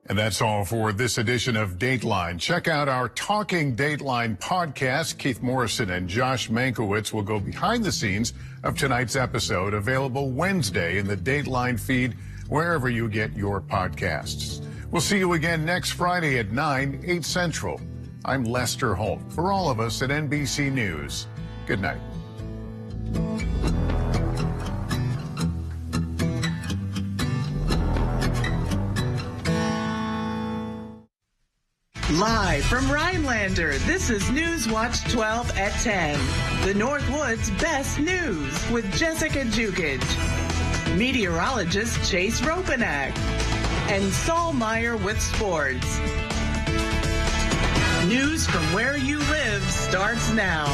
And that's all for this edition of Dateline. Check out our Talking Dateline podcast. Keith Morrison and Josh Mankiewicz will go behind the scenes of tonight's episode, available Wednesday in the Dateline feed, wherever you get your podcasts. We'll see you again next Friday at 9, 8 Central. I'm Lester Holt. For all of us at NBC News, good night. Live from Rhinelander, this is News Watch 12 at 10. The Northwoods' best news with Jessica Jukic, meteorologist Chase Ropanak, and Saul Meyer with sports. News from where you live starts now.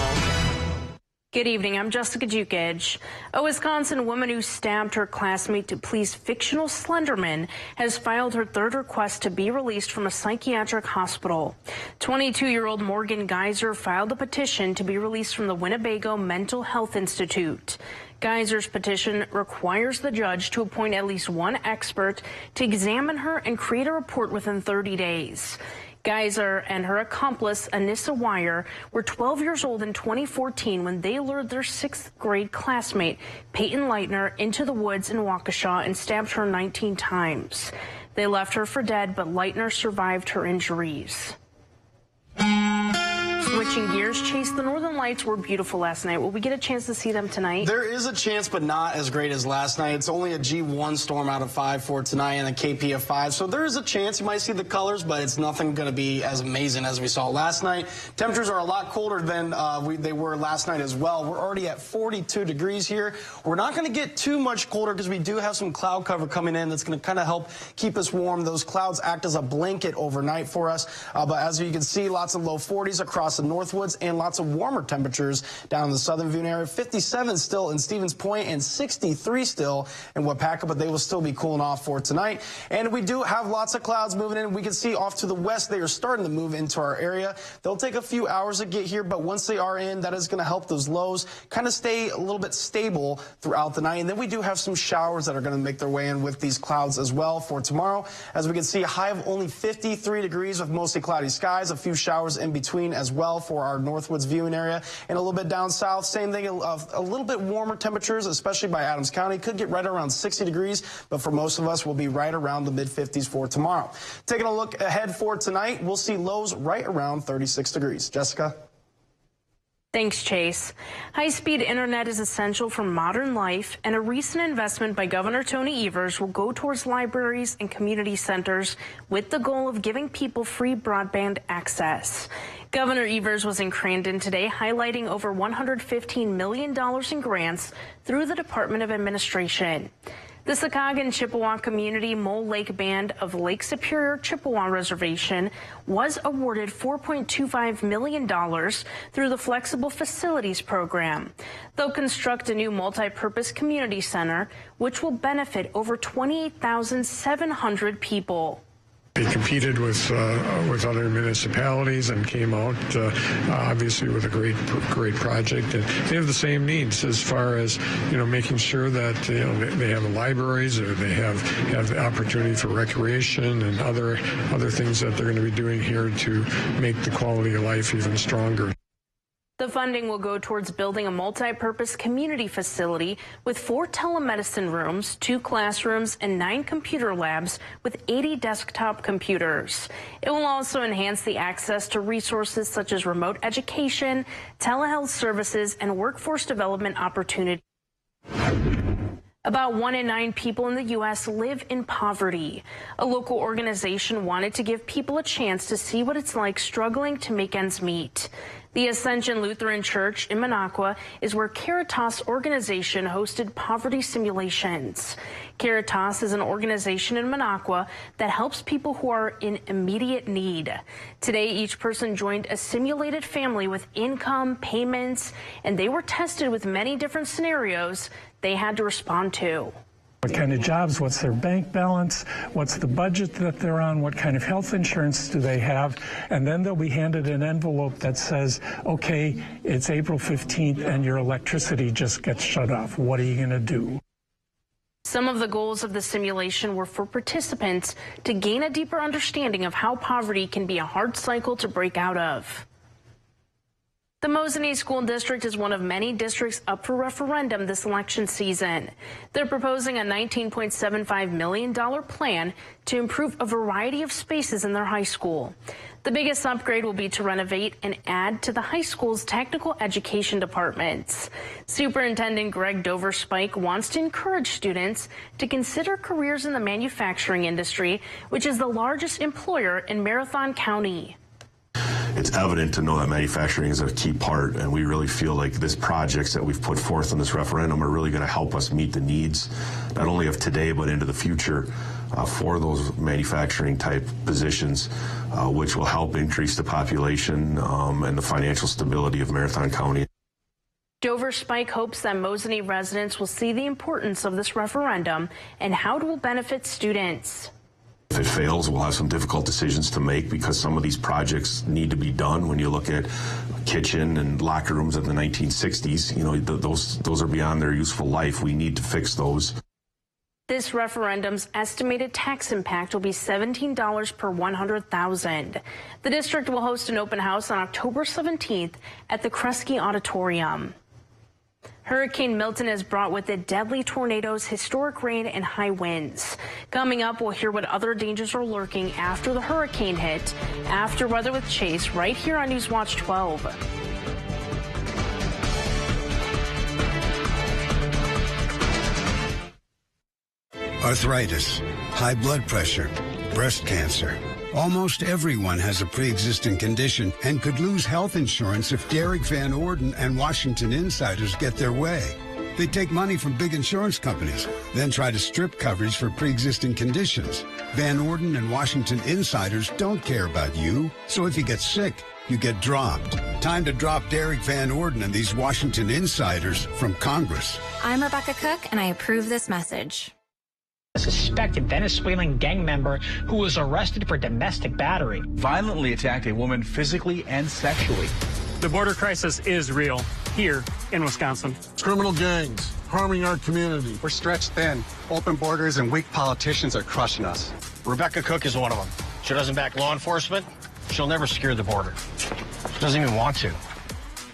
Good evening, I'm Jessica Jukic. A Wisconsin woman who stabbed her classmate to please fictional Slenderman has filed her third request to be released from a psychiatric hospital. 22-year-old Morgan Geyser filed a petition to be released from the Winnebago Mental Health Institute. Geyser's petition requires the judge to appoint at least one expert to examine her and create a report within 30 days. Geyser and her accomplice, Anissa Wire, were 12 years old in 2014 when they lured their 6th grade classmate, Peyton Leitner, into the woods in Waukesha and stabbed her 19 times. They left her for dead, but Leitner survived her injuries. Switching gears, Chase, the Northern Lights were beautiful last night. Will we get a chance to see them tonight? There is a chance, but not as great as last night. It's only a G1 storm out of 5 for tonight and a KP of 5. So there is a chance you might see the colors, but it's nothing going to be as amazing as we saw last night. Temperatures are a lot colder than they were last night as well. We're already at 42 degrees here. We're not going to get too much colder because we do have some cloud cover coming in that's going to kind of help keep us warm. Those clouds act as a blanket overnight for us. But as you can see, lots of low 40s across the Northwoods and lots of warmer temperatures down in the southern Boone area. 57 still in Stevens Point and 63 still in Wapaka, but they will still be cooling off for tonight. And we do have lots of clouds moving in. We can see off to the west, they are starting to move into our area. They'll take a few hours to get here, but once they are in, that is going to help those lows kind of stay a little bit stable throughout the night. And then we do have some showers that are going to make their way in with these clouds as well for tomorrow. As we can see, a high of only 53 degrees with mostly cloudy skies, a few showers in between as well for our Northwoods viewing area. And a little bit down south, same thing, a little bit warmer temperatures, especially by Adams County. Could get right around 60 degrees, but for most of us, we'll be right around the mid-50s for tomorrow. Taking a look ahead for tonight, we'll see lows right around 36 degrees. Jessica? Thanks, Chase. High-speed internet is essential for modern life, and a recent investment by Governor Tony Evers will go towards libraries and community centers with the goal of giving people free broadband access. Governor Evers was in Crandon today, highlighting over $115 million in grants through the Department of Administration. The Sakagan Chippewa Community Mole Lake Band of Lake Superior Chippewa Reservation was awarded $4.25 million through the Flexible Facilities Program. They'll construct a new multi-purpose community center, which will benefit over 28,700 people. They competed with other municipalities and came out obviously with a great project. And they have the same needs as far as making sure that they have libraries, or they have the opportunity for recreation and other things that they're going to be doing here to make the quality of life even stronger. The funding will go towards building a multi-purpose community facility with 4 telemedicine rooms, 2 classrooms, and 9 computer labs with 80 desktop computers. It will also enhance the access to resources such as remote education, telehealth services, and workforce development opportunities. About 1 in 9 people in the U.S. live in poverty. A local organization wanted to give people a chance to see what it's like struggling to make ends meet. The Ascension Lutheran Church in Minocqua is where Caritas organization hosted poverty simulations. Caritas is an organization in Minocqua that helps people who are in immediate need. Today, each person joined a simulated family with income, payments, and they were tested with many different scenarios they had to respond to. What kind of jobs, what's their bank balance, what's the budget that they're on, what kind of health insurance do they have, and then they'll be handed an envelope that says, okay, it's April 15th and your electricity just gets shut off. What are you going to do? Some of the goals of the simulation were for participants to gain a deeper understanding of how poverty can be a hard cycle to break out of. The Mosinee School District is one of many districts up for referendum this election season. They're proposing a $19.75 million plan to improve a variety of spaces in their high school. The biggest upgrade will be to renovate and add to the high school's technical education departments. Superintendent Greg Dover-Spike wants to encourage students to consider careers in the manufacturing industry, which is the largest employer in Marathon County. It's evident to know that manufacturing is a key part, and we really feel like these projects that we've put forth in this referendum are really going to help us meet the needs, not only of today, but into the future for those manufacturing type positions, which will help increase the population and the financial stability of Marathon County. Dover-Spike hopes that Mosinee residents will see the importance of this referendum and how it will benefit students. If it fails, we'll have some difficult decisions to make because some of these projects need to be done. When you look at kitchen and locker rooms of the 1960s, you know, those are beyond their useful life. We need to fix those. This referendum's estimated tax impact will be $17 per 100,000. The district will host an open house on October 17th at the Kresge Auditorium. Hurricane Milton has brought with it deadly tornadoes, historic rain, and high winds. Coming up, we'll hear what other dangers are lurking after the hurricane hit. After Weather with Chase, right here on Newswatch 12. Arthritis, high blood pressure, breast cancer. Almost everyone has a pre-existing condition and could lose health insurance if Derek Van Orden and Washington insiders get their way. They take money from big insurance companies, then try to strip coverage for pre-existing conditions. Van Orden and Washington insiders don't care about you, so if you get sick, you get dropped. Time to drop Derek Van Orden and these Washington insiders from Congress. I'm Rebecca Cook, and I approve this message. A suspected Venezuelan gang member who was arrested for domestic battery violently attacked a woman physically and sexually. The border crisis is real here in Wisconsin. Criminal gangs harming our community. We're stretched thin. Open borders and weak politicians are crushing us. Rebecca Cook is one of them. She doesn't back law enforcement. She'll never secure the border. She doesn't even want to.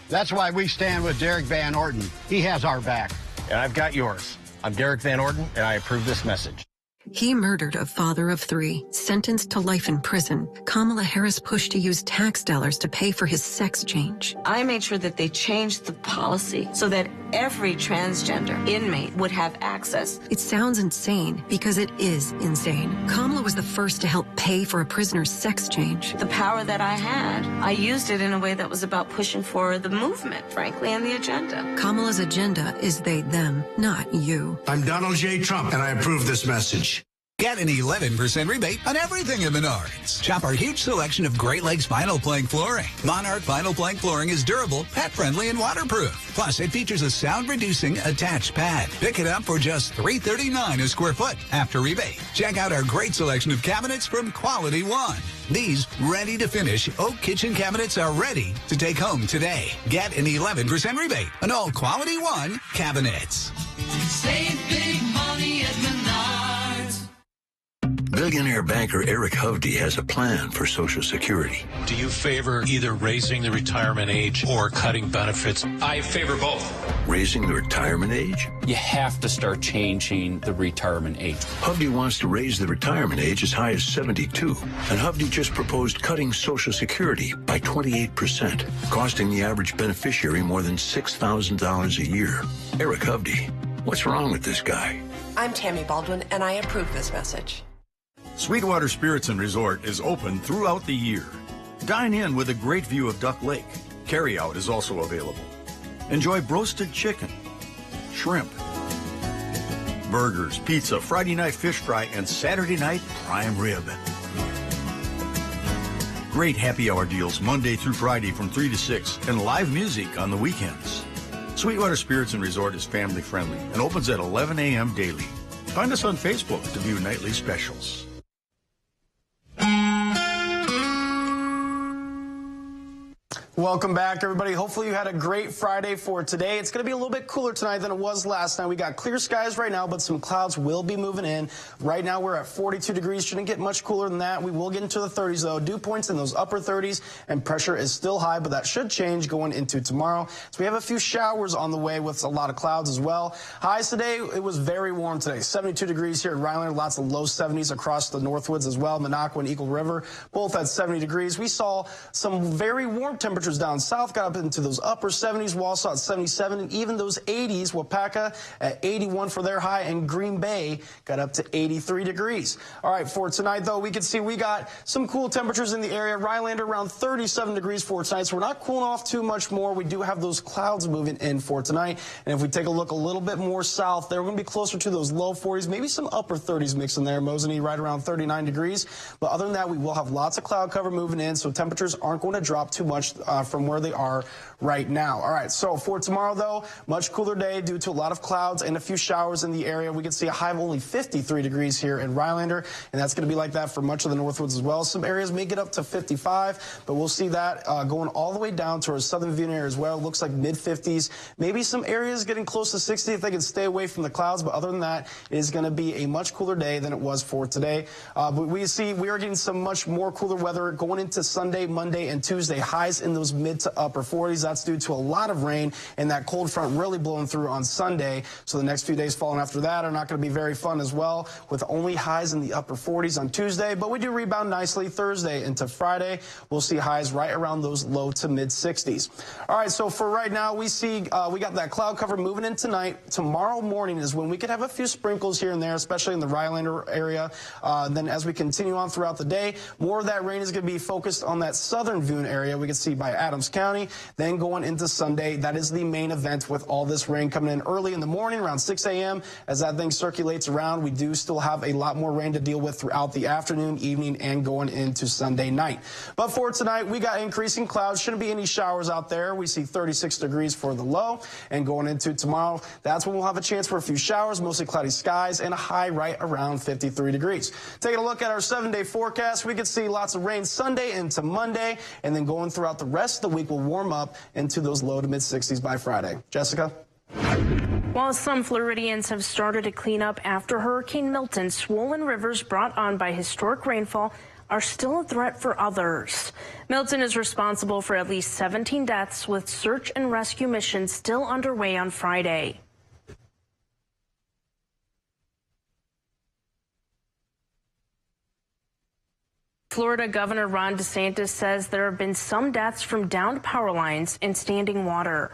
That's why we stand with Derek Van Orden. He has our back. And I've got yours. I'm Derek Van Orden, and I approve this message. He murdered a father of 3, sentenced to life in prison. Kamala Harris pushed to use tax dollars to pay for his sex change. I made sure that they changed the policy so that every transgender inmate would have access. It sounds insane because it is insane. Kamala was the first to help pay for a prisoner's sex change. The power that I had, I used it in a way that was about pushing for the movement, frankly, and the agenda. Kamala's agenda is they, them, not you. I'm Donald J. Trump, and I approve this message. Get an 11% rebate on everything at Menards. Shop our huge selection of Great Lakes vinyl plank flooring. Monarch vinyl plank flooring is durable, pet-friendly, and waterproof. Plus, it features a sound-reducing attached pad. Pick it up for just $339 a square foot after rebate. Check out our great selection of cabinets from Quality One. These ready-to-finish oak kitchen cabinets are ready to take home today. Get an 11% rebate on all Quality One cabinets. Save big money at Menards. Billionaire banker Eric Hovde has a plan for Social Security. Do you favor either raising the retirement age or cutting benefits? I favor both. Raising the retirement age? You have to start changing the retirement age. Hovde wants to raise the retirement age as high as 72. And Hovde just proposed cutting Social Security by 28%, costing the average beneficiary more than $6,000 a year. Eric Hovde, what's wrong with this guy? I'm Tammy Baldwin, and I approve this message. Sweetwater Spirits and Resort is open throughout the year. Dine in with a great view of Duck Lake. Carryout is also available. Enjoy roasted chicken, shrimp, burgers, pizza, Friday night fish fry, and Saturday night prime rib. Great happy hour deals Monday through Friday from 3 to 6 and live music on the weekends. Sweetwater Spirits and Resort is family friendly and opens at 11 a.m. daily. Find us on Facebook to view nightly specials. Welcome back, everybody. Hopefully you had a great Friday for today. It's going to be a little bit cooler tonight than it was last night. We got clear skies right now, but some clouds will be moving in. Right now we're at 42 degrees. Shouldn't get much cooler than that. We will get into the 30s, though. Dew points in those upper 30s, and pressure is still high, but that should change going into tomorrow. So we have a few showers on the way with a lot of clouds as well. Highs today, it was very warm today. 72 degrees here at Rhinelander. Lots of low 70s across the Northwoods as well. Minocqua and Eagle River, both at 70 degrees. We saw some very warm temperatures down south, got up into those upper 70s, Wausau at 77, and even those 80s, Wapaka at 81 for their high, and Green Bay got up to 83 degrees. All right, for tonight, though, we can see we got some cool temperatures in the area. Rhinelander around 37 degrees for tonight, so we're not cooling off too much more. We do have those clouds moving in for tonight, and if we take a look a little bit more south, they're going to be closer to those low 40s, maybe some upper 30s mixing there. Mosinee right around 39 degrees, but other than that, we will have lots of cloud cover moving in, so temperatures aren't going to drop too much from where they are right now. All right, so for tomorrow, though, much cooler day due to a lot of clouds and a few showers in the area. We can see a high of only 53 degrees here in Rhinelander, and that's going to be like that for much of the Northwoods as well. Some areas may get up to 55, but we'll see that going all the way down to our southern viewing area as well. It looks like mid-50s. Maybe some areas getting close to 60 if they can stay away from the clouds, but other than that, it is going to be a much cooler day than it was for today. But we are getting some much more cooler weather going into Sunday, Monday, and Tuesday. Highs in those mid to upper 40s. That's due to a lot of rain and that cold front really blowing through on Sunday. So the next few days following after that are not going to be very fun as well, with only highs in the upper 40s on Tuesday. But we do rebound nicely Thursday into Friday. We'll see highs right around those low to mid 60s. All right, so for right now, we see we got that cloud cover moving in tonight. Tomorrow morning is when we could have a few sprinkles here and there, especially in the Rhinelander area. Then as we continue on throughout the day, more of that rain is going to be focused on that southern viewing area we can see by Adams County. Then going into Sunday, that is the main event with all this rain coming in early in the morning around 6 a.m. As that thing circulates around, we do still have a lot more rain to deal with throughout the afternoon, evening, and going into Sunday night. But for tonight, we got increasing clouds. Shouldn't be any showers out there. We see 36 degrees for the low. And going into tomorrow, that's when we'll have a chance for a few showers, mostly cloudy skies, and a high right around 53 degrees. Taking a look at our 7-day forecast, we can see lots of rain Sunday into Monday, and then going throughout the rest of the week, we'll warm up into those low to mid 60s by Friday. Jessica? While some Floridians have started to clean up after Hurricane Milton, swollen rivers brought on by historic rainfall are still a threat for others. Milton is responsible for at least 17 deaths, with search and rescue missions still underway on Friday. Florida Governor Ron DeSantis says there have been some deaths from downed power lines and standing water.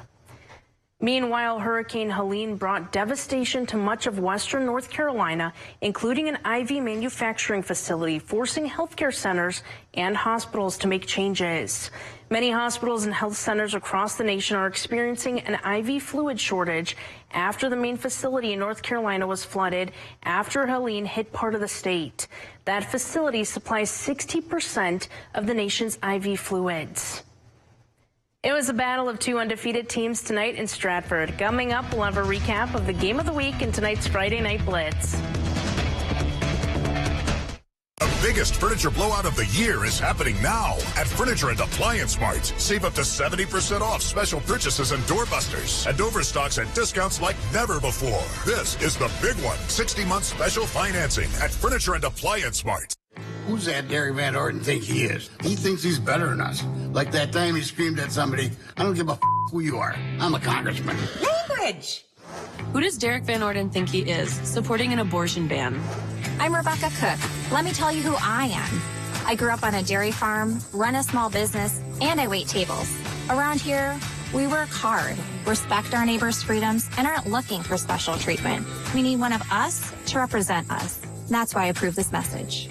Meanwhile, Hurricane Helene brought devastation to much of western North Carolina, including an IV manufacturing facility, forcing healthcare centers and hospitals to make changes. Many hospitals and health centers across the nation are experiencing an IV fluid shortage after the main facility in North Carolina was flooded after Helene hit part of the state. That facility supplies 60% of the nation's IV fluids. It was a battle of two undefeated teams tonight in Stratford. Coming up, we'll have a recap of the game of the week in tonight's Friday Night Blitz. The biggest furniture blowout of the year is happening now at Furniture and Appliance Mart. Save up to 70% off special purchases and doorbusters, and overstocks and discounts like never before. This is the big one. 60-month special financing at Furniture and Appliance Mart. Who's that Derek Van Orden think he is? He thinks he's better than us. Like that time he screamed at somebody, I don't give a who you are. I'm a congressman. Language! Who does Derek Van Orden think he is, supporting an abortion ban? I'm Rebecca Cook. Let me tell you who I am. I grew up on a dairy farm, run a small business, and I wait tables. Around here, we work hard, respect our neighbors' freedoms, and aren't looking for special treatment. We need one of us to represent us. That's why I approve this message.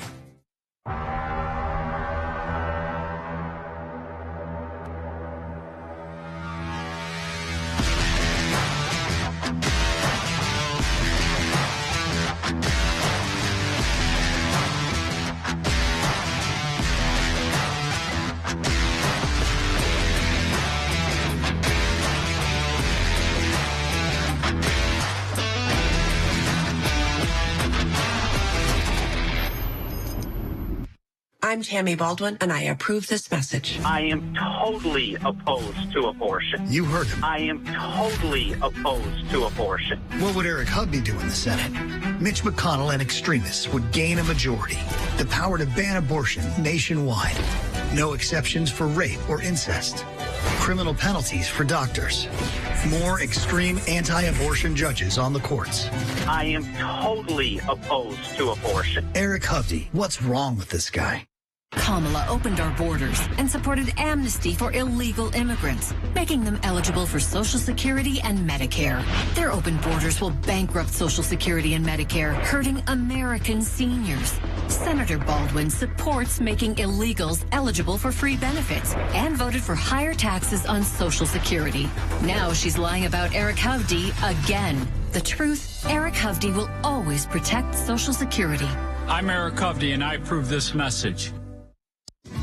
I'm Tammy Baldwin, and I approve this message. I am totally opposed to abortion. You heard him. I am totally opposed to abortion. What would Eric Hovde do in the Senate? Mitch McConnell and extremists would gain a majority. The power to ban abortion nationwide. No exceptions for rape or incest. Criminal penalties for doctors. More extreme anti-abortion judges on the courts. I am totally opposed to abortion. Eric Hovde, what's wrong with this guy? Kamala opened our borders and supported amnesty for illegal immigrants, making them eligible for Social Security and Medicare. Their open borders will bankrupt Social Security and Medicare, hurting American seniors. Senator Baldwin supports making illegals eligible for free benefits and voted for higher taxes on Social Security. Now she's lying about Eric Hovde again. The truth, Eric Hovde will always protect Social Security. I'm Eric Hovde, and I approve this message.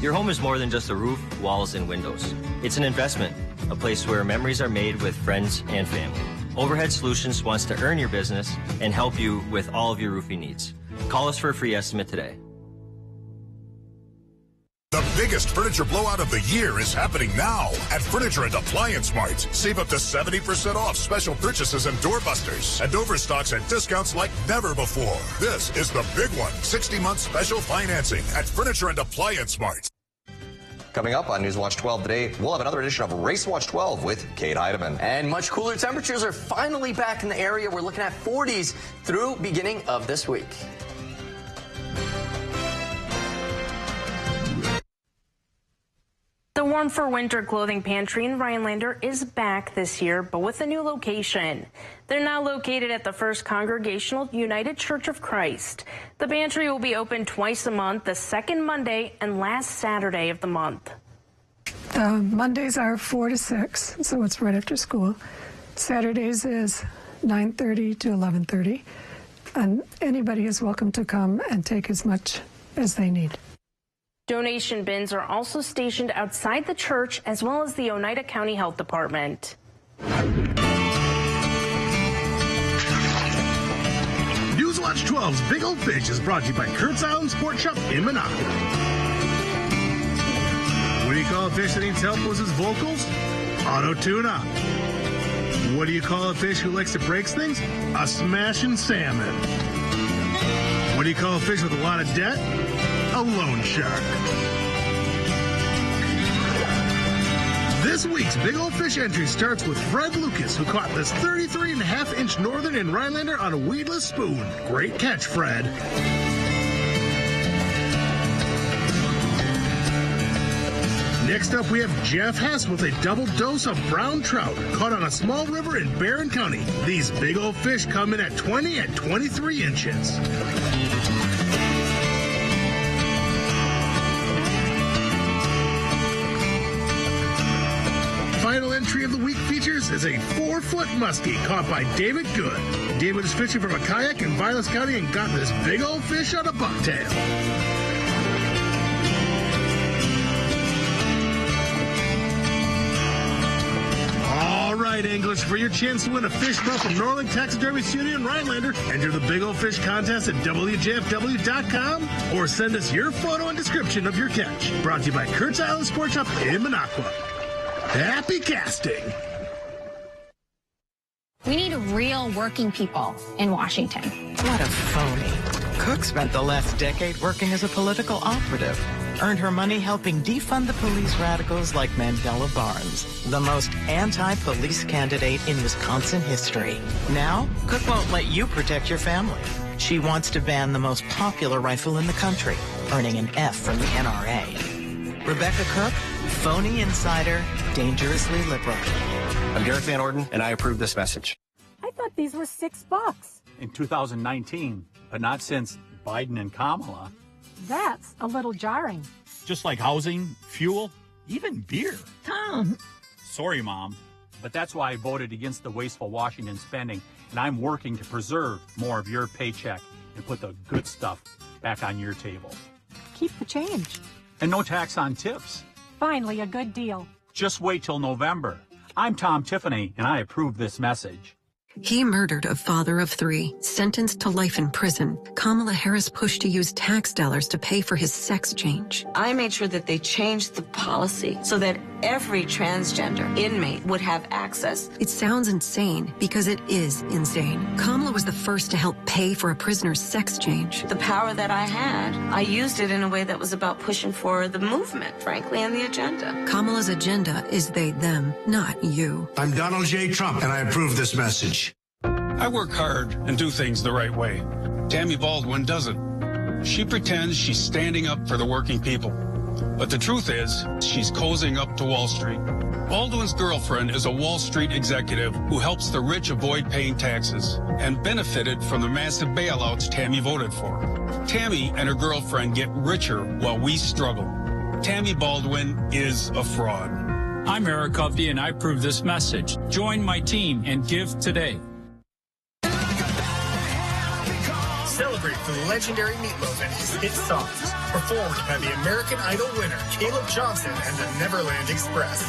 Your home is more than just a roof, walls, and windows. It's an investment, a place where memories are made with friends and family. Overhead Solutions wants to earn your business and help you with all of your roofing needs. Call us for a free estimate today. The biggest furniture blowout of the year is happening now at Furniture and Appliance Mart. Save up to 70% off special purchases and doorbusters and overstocks at discounts like never before. This is the big one. 60-month special financing at Furniture and Appliance Mart. Coming up on Newswatch 12 today, we'll have another edition of Race Watch 12 with Kate Heidemann. And much cooler temperatures are finally back in the area. We're looking at 40s through beginning of this week. The Warm for Winter clothing pantry in Rhinelander is back this year, but with a new location. They're now located at the First Congregational United Church of Christ. The pantry will be open twice a month, the second Monday and last Saturday of the month. Mondays are 4 to 6, so it's right after school. Saturdays is 9:30 to 11:30, and anybody is welcome to come and take as much as they need. Donation bins are also stationed outside the church as well as the Oneida County Health Department. Newswatch 12's Big Old Fish is brought to you by Kurt's Island Sport Shop in Minocqua. What do you call a fish that needs help with his vocals? Auto-tuna. What do you call a fish who likes to break things? A smashing salmon. What do you call a fish with a lot of debt? A loan shark. This week's Big Old Fish entry starts with Fred Lucas, who caught this 33.5-inch northern in Rhinelander on a weedless spoon. Great catch, Fred. Next up, we have Jeff Hess with a double dose of brown trout caught on a small river in Barron County. These big old fish come in at 20 and 23 inches. Final entry of the week features is a 4-foot muskie caught by David Good. David is fishing from a kayak in Vilas County and got this big old fish on a bucktail. All right, anglers, for your chance to win a fish bowl from Norland Taxidermy Studio in Rhinelander, enter the Big Old Fish contest at WJFW.com or send us your photo and description of your catch. Brought to you by Kurt's Island Sport Shop in Minocqua. Happy casting. We need real working people in Washington. What a phony. Cook spent the last decade working as a political operative. Earned her money helping defund the police radicals like Mandela Barnes, the most anti-police candidate in Wisconsin history. Now, Cook won't let you protect your family. She wants to ban the most popular rifle in the country, earning an F from the NRA. Rebecca Cook, phony insider, dangerously liberal. I'm Derek Van Orden, and I approve this message. I thought these were $6. In 2019, but not since Biden and Kamala. That's a little jarring. Just like housing, fuel, even beer. Tom. Sorry, Mom, but that's why I voted against the wasteful Washington spending, and I'm working to preserve more of your paycheck and put the good stuff back on your table. Keep the change. And no tax on tips. Finally, a good deal. Just wait till November. I'm Tom Tiffany, and I approve this message. He murdered a father of 3, sentenced to life in prison. Kamala Harris pushed to use tax dollars to pay for his sex change. I made sure that they changed the policy so that every transgender inmate would have access. It sounds insane because it is insane. Kamala was the first to help pay for a prisoner's sex change. The power that I had, I used it in a way that was about pushing for the movement, frankly, and the agenda. Kamala's agenda is they, them, not you. I'm Donald J. Trump, and I approve this message. I work hard and do things the right way. Tammy Baldwin doesn't. She pretends she's standing up for the working people. But the truth is, she's cozying up to Wall Street. Baldwin's girlfriend is a Wall Street executive who helps the rich avoid paying taxes and benefited from the massive bailouts Tammy voted for. Tammy and her girlfriend get richer while we struggle. Tammy Baldwin is a fraud. I'm Eric Hovde, and I approve this message. Join my team and give today. Celebrate the legendary Meatloaf and his hit songs, performed by the American Idol winner Caleb Johnson and the Neverland Express.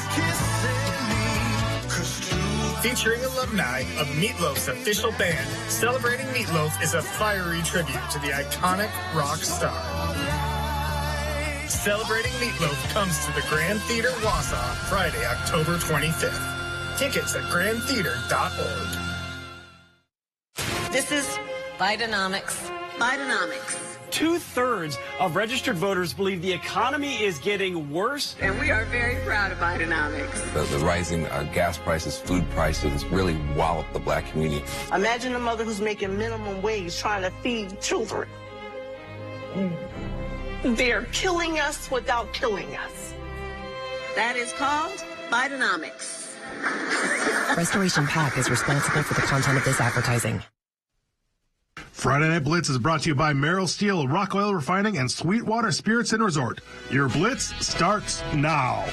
Featuring alumni of Meatloaf's official band, Celebrating Meatloaf is a fiery tribute to the iconic rock star. Celebrating Meatloaf comes to the Grand Theater Wausau Friday, October 25th. Tickets at grandtheater.org. This is Bidenomics. Bidenomics. 2/3 of registered voters believe the economy is getting worse. And we are very proud of Bidenomics. The rising gas prices, food prices really wallop the black community. Imagine a mother who's making minimum wage trying to feed children. They're killing us without killing us. That is called Bidenomics. Restoration PAC is responsible for the content of this advertising. Friday Night Blitz is brought to you by Merrill Steel, Rock Oil Refining, and Sweetwater Spirits and Resort. Your Blitz starts now.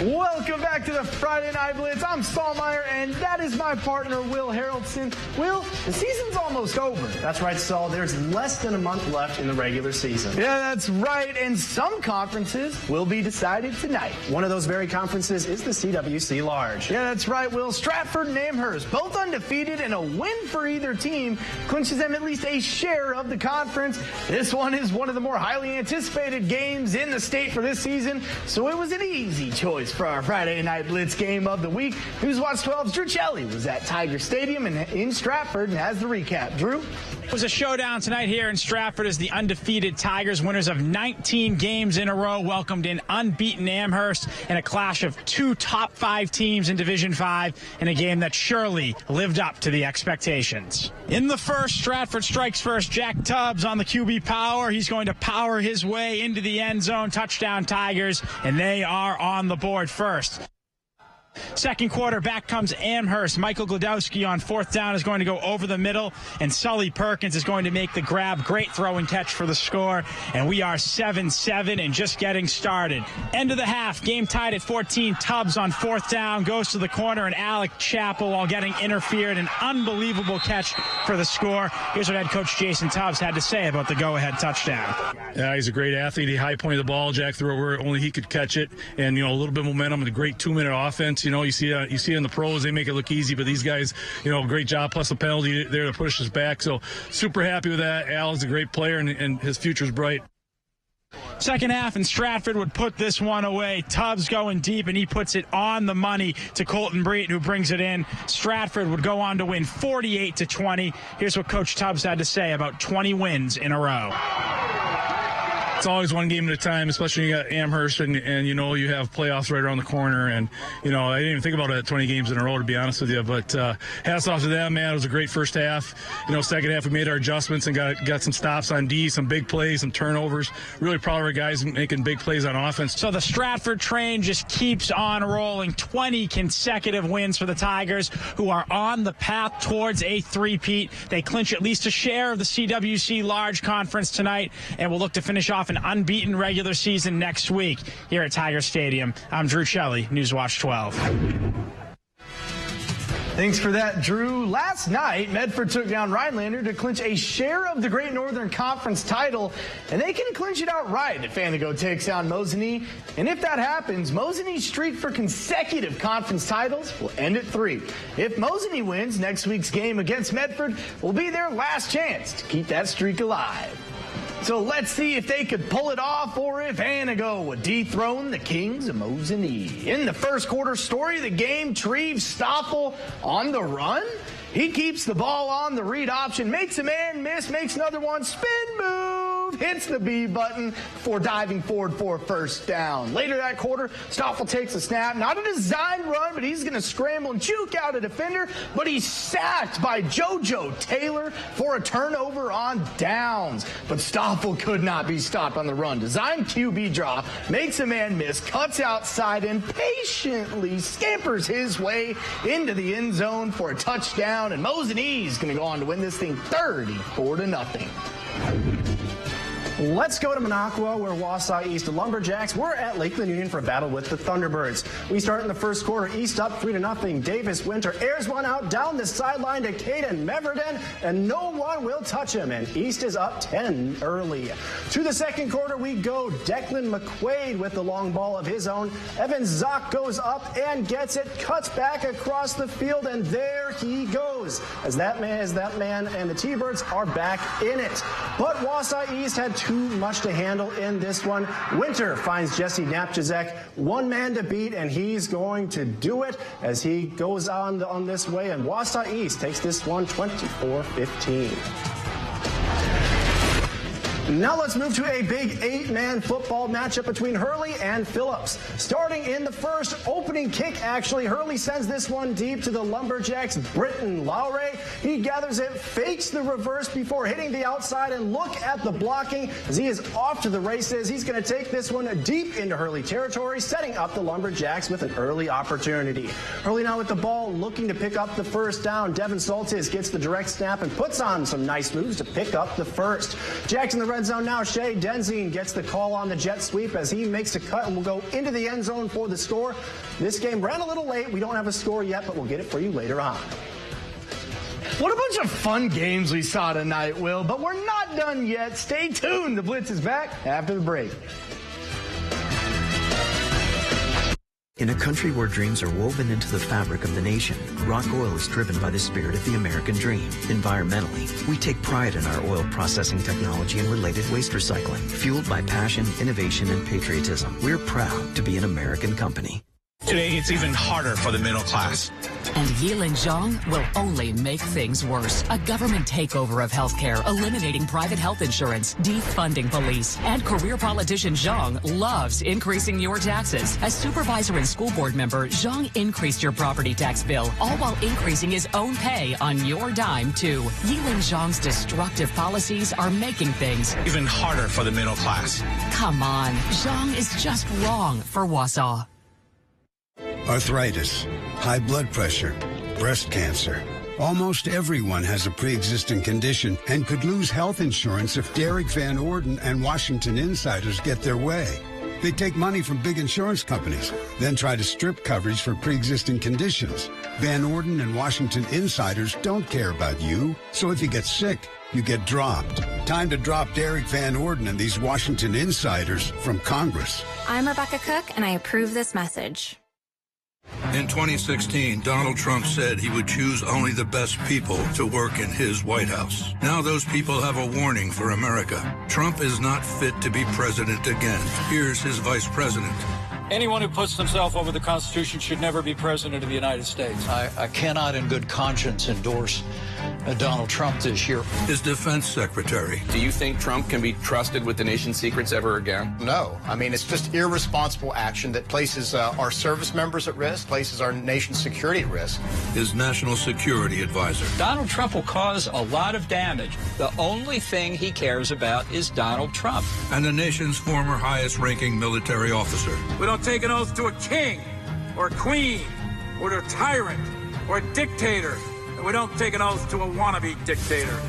Welcome back to the Friday Night Blitz. I'm Saul and that is my partner, Will Harrelson. Will, the season's almost over. That's right, Saul. There's less than a month left in the regular season. Yeah, that's right. And some conferences will be decided tonight. One of those very conferences is the CWC Large. Yeah, that's right, Will. Stratford and Amherst, both undefeated, and a win for either team clinches them at least a share of the conference. This one is one of the more highly anticipated games in the state for this season, so it was an easy choice for our Friday Night Blitz game of the week. Newswatch 12's Drew Shelley was at Tiger Stadium in Stratford and has the recap. Drew? It was a showdown tonight here in Stratford as the undefeated Tigers, winners of 19 games in a row, welcomed in unbeaten Amherst in a clash of 2 top 5 teams in Division 5 in a game that surely lived up to the expectations. In the first, Stratford strikes first. Jack Tubbs on the QB power. He's going to power his way into the end zone. Touchdown Tigers, and they are on the board first. Second quarter, back comes Amherst. Michael Glodowski on 4th down is going to go over the middle, and Sully Perkins is going to make the grab. Great throw and catch for the score, and we are 7-7 and just getting started. End of the half, game tied at 14. Tubbs on 4th down goes to the corner, and Alec Chappell, while getting interfered, an unbelievable catch for the score. Here's what head coach Jason Tubbs had to say about the go-ahead touchdown. Yeah, he's a great athlete. He high-pointed the ball. Jack threw it where only he could catch it, and a little bit of momentum and a great 2-minute offense. You see it in the pros, they make it look easy, but these guys, great job, plus the penalty there to push us back. So super happy with that. Al is a great player, and his future's bright. Second half, and Stratford would put this one away. Tubbs going deep, and he puts it on the money to Colton Breton, who brings it in. Stratford would go on to win 48-20. Here's what Coach Tubbs had to say about 20 wins in a row. It's always one game at a time, especially when you got Amherst and you have playoffs right around the corner. And, I didn't even think about it 20 games in a row, to be honest with you. But hats off to them, man. It was a great first half. Second half we made our adjustments and got some stops on D, some big plays, some turnovers. Really proud of our guys making big plays on offense. So the Stratford train just keeps on rolling. 20 consecutive wins for the Tigers, who are on the path towards a three-peat. They clinch at least a share of the CWC Large Conference tonight, and will look to finish off an unbeaten regular season next week here at Tiger Stadium. I'm Drew Shelley, Newswatch 12. Thanks for that, Drew. Last night, Medford took down Rhinelander to clinch a share of the Great Northern Conference title, and they can clinch it outright if Fantigo takes down Mosinee. And if that happens, Mosinee's streak for consecutive conference titles will end at 3. If Mosinee wins, next week's game against Medford will be their last chance to keep that streak alive. So let's see if they could pull it off or if Fantigo would dethrone the Kings of Mosinee. In the first quarter story of the game, Treve Stoffel on the run. He keeps the ball on the read option, makes a man miss, makes another one, spin move, hits the B button before diving forward for a first down. Later that quarter, Stoffel takes a snap, not a designed run, but he's going to scramble and juke out a defender, but he's sacked by JoJo Taylor for a turnover on downs. But Stoffel could not be stopped on the run. Designed QB draw, makes a man miss, cuts outside, and patiently scampers his way into the end zone for a touchdown. And Mosinee's going to go on to win this thing 34-0. Let's go to Minocqua, where Wausau East Lumberjacks were at Lakeland Union for a battle with the Thunderbirds. We start in the first quarter. East up 3-0. Davis Winter airs one out down the sideline to Caden Meverden, and no one will touch him. And East is up 10 early. To the second quarter we go. Declan McQuaid with the long ball of his own. Evan Zock goes up and gets it, cuts back across the field, and there he goes. As that man and the T-Birds are back in it. But Wausau East had too much to handle in this one. Winter finds Jesse Napchazek, one man to beat, and he's going to do it as he goes on this way. And Wausau East takes this one 24-15. Now let's move to a big 8-man football matchup between Hurley and Phillips. Starting in the first opening kick, actually, Hurley sends this one deep to the Lumberjacks' Britton Lowry. He gathers it, fakes the reverse before hitting the outside, and look at the blocking as he is off to the races. He's going to take this one deep into Hurley territory, setting up the Lumberjacks with an early opportunity. Hurley now with the ball, looking to pick up the first down. Devin Soltis gets the direct snap and puts on some nice moves to pick up the first. Jackson the red zone now. Shea Denzine gets the call on the jet sweep as he makes a cut and will go into the end zone for the score. This game ran a little late. We don't have a score yet, but we'll get it for you later on. What a bunch of fun games we saw tonight, Will, but we're not done yet. Stay tuned. The Blitz is back after the break. In a country where dreams are woven into the fabric of the nation, Rock Oil is driven by the spirit of the American dream. Environmentally, we take pride in our oil processing technology and related waste recycling. Fueled by passion, innovation, and patriotism, we're proud to be an American company. Today, it's even harder for the middle class. And Yilin Zhang will only make things worse. A government takeover of healthcare, eliminating private health insurance, defunding police. And career politician Zhang loves increasing your taxes. As supervisor and school board member, Zhang increased your property tax bill, all while increasing his own pay on your dime, too. Yilin Zhang's destructive policies are making things even harder for the middle class. Come on, Zhang is just wrong for Wausau. Arthritis, high blood pressure, breast cancer. Almost everyone has a pre-existing condition and could lose health insurance if Derek Van Orden and Washington Insiders get their way. They take money from big insurance companies, then try to strip coverage for pre-existing conditions. Van Orden and Washington Insiders don't care about you, so if you get sick, you get dropped. Time to drop Derek Van Orden and these Washington Insiders from Congress. I'm Rebecca Cook, and I approve this message. In 2016, Donald Trump said he would choose only the best people to work in his White House. Now those people have a warning for America. Trump is not fit to be president again. Here's his vice president. Anyone who puts themselves over the Constitution should never be president of the United States. I cannot in good conscience endorse Donald Trump this year. His defense secretary. Do you think Trump can be trusted with the nation's secrets ever again? No. I mean, it's just irresponsible action that places our service members at risk, places our nation's security at risk. His national security advisor. Donald Trump will cause a lot of damage. The only thing he cares about is Donald Trump. And the nation's former highest-ranking military officer. We don't take an oath to a king or a queen or to a tyrant or a dictator. We don't take an oath to a wannabe dictator.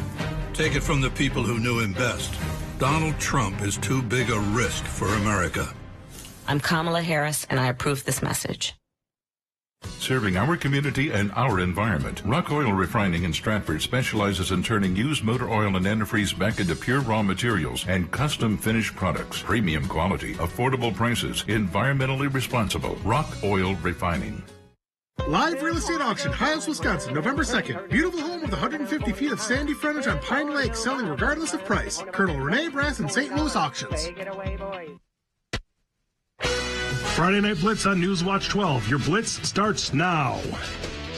Take it from the people who knew him best. Donald Trump is too big a risk for America. I'm Kamala Harris, and I approve this message. Serving our community and our environment. Rock Oil Refining in Stratford specializes in turning used motor oil and antifreeze back into pure raw materials and custom finished products. Premium quality, affordable prices, environmentally responsible. Rock Oil Refining. Live real estate auction, Hiles, Wisconsin, November 2nd. Beautiful home with 150 feet of sandy frontage on Pine Lake, selling regardless of price. Colonel Renee Brass and St. Louis Auctions. Take it away, boys. Friday Night Blitz on Newswatch 12. Your Blitz starts now.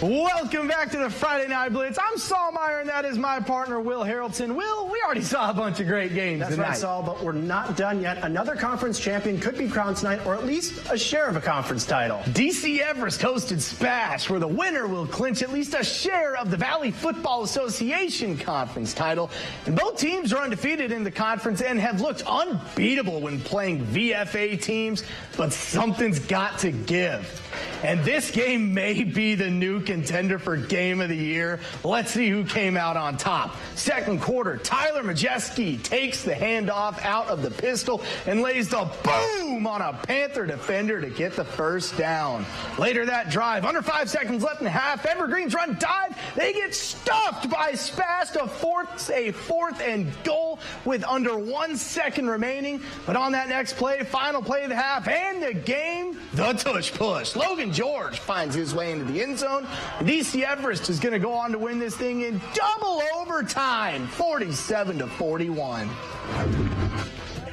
Welcome back to the Friday Night Blitz. I'm Saul Meyer, and that is my partner, Will Harrelson. Will, we already saw a bunch of great games tonight. That's right, Saul, but we're not done yet. Another conference champion could be crowned tonight, or at least a share of a conference title. DC Everest hosted Spash, where the winner will clinch at least a share of the Valley Football Association conference title. And both teams are undefeated in the conference and have looked unbeatable when playing VFA teams, but something's got to give. And this game may be the new contender for Game of the Year. Let's see who came out on top. Second quarter, Tyler Majeski takes the handoff out of the pistol and lays the boom on a Panther defender to get the first down. Later that drive, under 5 seconds left in the half, Evergreens run dive. They get stuffed by Spass to force a 4th and goal with under 1 second remaining. But on that next play, final play of the half and the game, the tush push. Logan George finds his way into the end zone. DC Everest is going to go on to win this thing in double overtime, 47-41.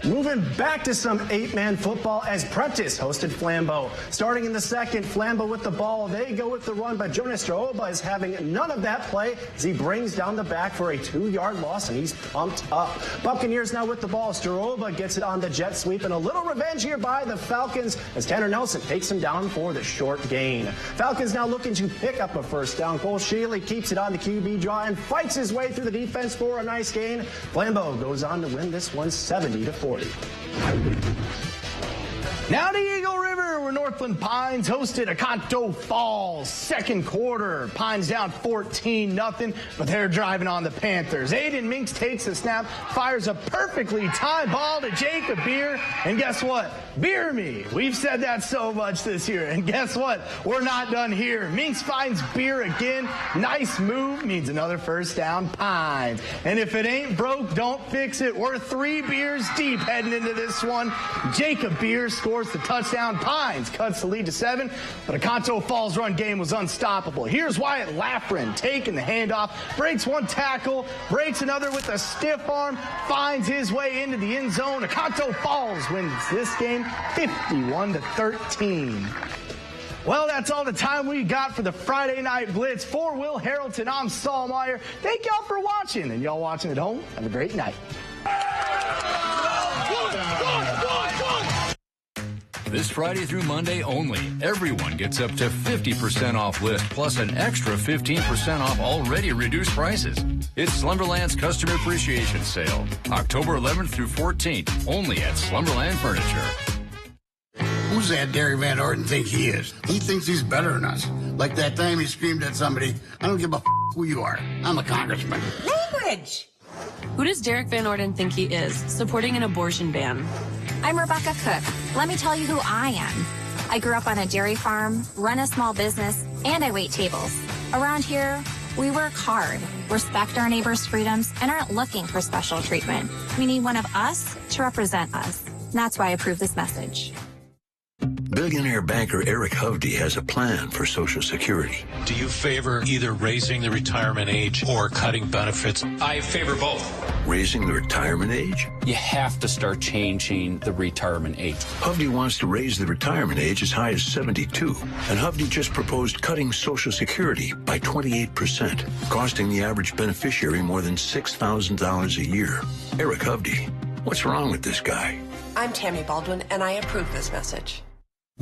Moving back to some 8-man football as Prentice hosted Flambeau. Starting in the second, Flambeau with the ball. They go with the run, but Jonas Stroba is having none of that play as he brings down the back for a 2-yard loss, and he's pumped up. Buccaneers now with the ball. Stroba gets it on the jet sweep, and a little revenge here by the Falcons as Tanner Nelson takes him down for the short gain. Falcons now looking to pick up a first down. Cole Shealy keeps it on the QB draw and fights his way through the defense for a nice gain. Flambeau goes on to win this one 70-40. Now to Eagle River, where Northland Pines hosted Akanto Falls. Second quarter, Pines down 14-0, but they're driving on the Panthers. Aiden Minks takes the snap, fires a perfectly timed ball to Jacob Beer, and guess what? Beer me. We've said that so much this year, and guess what? We're not done here. Minks finds Beer again. Nice move, means another first down, Pines. And if it ain't broke, don't fix it. We're 3 beers deep heading into this one. Jacob Beer scores the touchdown. Pines cuts the lead to 7, but Akanto Falls' run game was unstoppable. Here's Wyatt Laffren taking the handoff, breaks one tackle, breaks another with a stiff arm, finds his way into the end zone. Akanto Falls wins this game 51-13. Well, that's all the time we got for the Friday Night Blitz. For Will Harrelson, I'm Saul Meyer. Thank y'all for watching, and y'all watching at home, have a great night. This Friday through Monday only, everyone gets up to 50% off list, plus an extra 15% off already reduced prices. It's Slumberland's Customer Appreciation Sale, October 11th through 14th, only at Slumberland Furniture. Who's that Derek Van Orden think he is? He thinks he's better than us. Like that time he screamed at somebody, I don't give a who you are. I'm a congressman. Language! Who does Derek Van Orden think he is, supporting an abortion ban? I'm Rebecca Cook. Let me tell you who I am. I grew up on a dairy farm, run a small business, and I wait tables. Around here, we work hard, respect our neighbors' freedoms, and aren't looking for special treatment. We need one of us to represent us. That's why I approve this message. Billionaire banker Eric Hovde has a plan for Social Security. Do you favor either raising the retirement age or cutting benefits? I favor both. Raising the retirement age? You have to start changing the retirement age. Hovde wants to raise the retirement age as high as 72. And Hovde just proposed cutting Social Security by 28%, costing the average beneficiary more than $6,000 a year. Eric Hovde, what's wrong with this guy? I'm Tammy Baldwin, and I approve this message.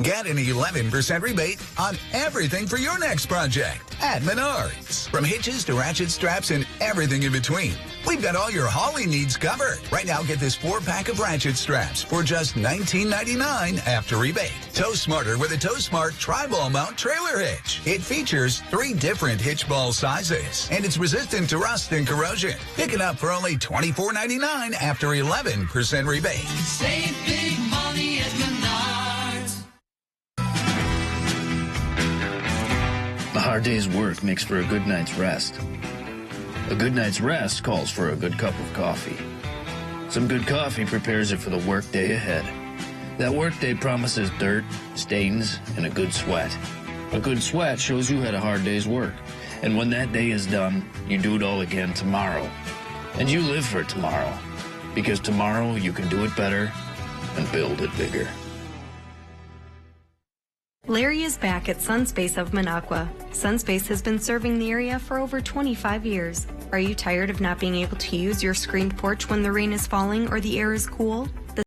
Get an 11% rebate on everything for your next project at Menards. From hitches to ratchet straps and everything in between, we've got all your hauling needs covered. Right now, get this 4-pack of ratchet straps for just $19.99 after rebate. Tow smarter with a Tow Smart Tri-Ball Mount Trailer Hitch. It features 3 different hitch ball sizes, and it's resistant to rust and corrosion. Pick it up for only $24.99 after 11% rebate. Save big money at Menards. hard day's work makes for a good night's rest. A good night's rest calls for a good cup of coffee. Some good coffee prepares it for the workday ahead. That workday promises dirt, stains, and a good sweat. A good sweat shows you had a hard day's work. And when that day is done, you do it all again tomorrow. And you live for tomorrow. Because tomorrow you can do it better and build it bigger. Larry is back at Sunspace of Minocqua. Sunspace has been serving the area for over 25 years. Are you tired of not being able to use your screened porch when the rain is falling or the air is cool?